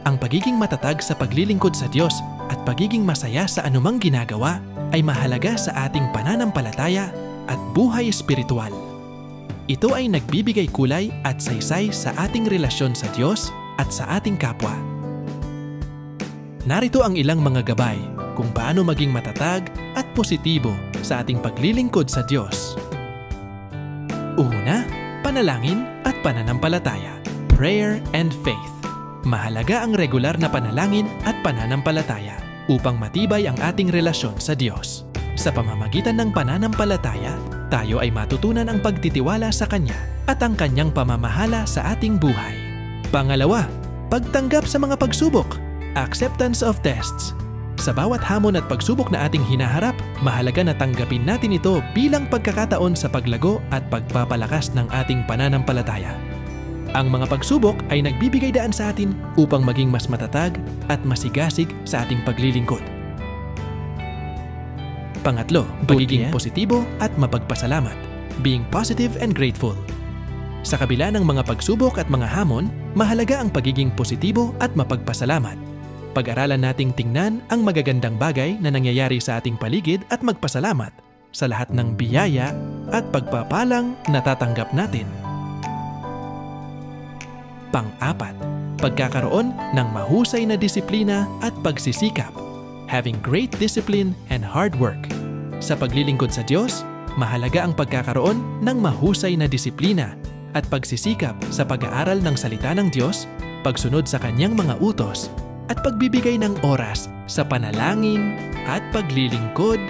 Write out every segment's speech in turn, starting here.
Ang pagiging matatag sa paglilingkod sa Diyos at pagiging masaya sa anumang ginagawa ay mahalaga sa ating pananampalataya at buhay espiritual. Ito ay nagbibigay kulay at saysay sa ating relasyon sa Diyos at sa ating kapwa. Narito ang ilang mga gabay kung paano maging matatag at positibo sa ating paglilingkod sa Diyos. Una, panalangin at pananampalataya. Prayer and faith. Mahalaga ang regular na panalangin at pananampalataya upang matibay ang ating relasyon sa Diyos. Sa pamamagitan ng pananampalataya, tayo ay matutunan ang pagtitiwala sa Kanya at ang Kanyang pamamahala sa ating buhay. Pangalawa, pagtanggap sa mga pagsubok. Acceptance of tests. Sa bawat hamon at pagsubok na ating hinaharap, mahalaga na tanggapin natin ito bilang pagkakataon sa paglago at pagpapalakas ng ating pananampalataya. Ang mga pagsubok ay nagbibigay daan sa atin upang maging mas matatag at masigasig sa ating paglilingkod. Pangatlo, pagiging positibo at mapagpasalamat. Being positive and grateful. Sa kabila ng mga pagsubok at mga hamon, mahalaga ang pagiging positibo at mapagpasalamat. Pag-aralan nating tingnan ang magagandang bagay na nangyayari sa ating paligid at magpasalamat sa lahat ng biyaya at pagpapalang natatanggap natin. Pang-apat, pagkakaroon ng mahusay na disiplina at pagsisikap. Having great discipline and hard work. Sa paglilingkod sa Diyos, mahalaga ang pagkakaroon ng mahusay na disiplina at pagsisikap sa pag-aaral ng salita ng Diyos, pagsunod sa Kanyang mga utos, at pagbibigay ng oras sa panalangin at paglilingkod.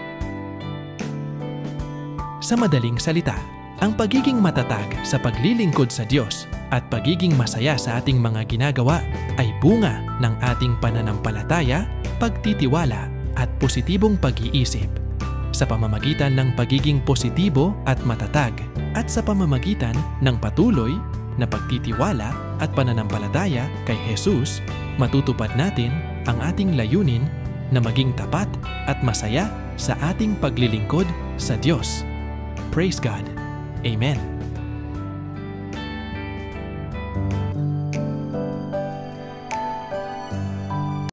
Sa madaling salita, ang pagiging matatag sa paglilingkod sa Diyos at pagiging masaya sa ating mga ginagawa ay bunga ng ating pananampalataya, pagtitiwala at positibong pag-iisip. Sa pamamagitan ng pagiging positibo at matatag at sa pamamagitan ng patuloy na pagtitiwala at pananampalataya kay Jesus, matutupad natin ang ating layunin na maging tapat at masaya sa ating paglilingkod sa Diyos. Praise God. Amen.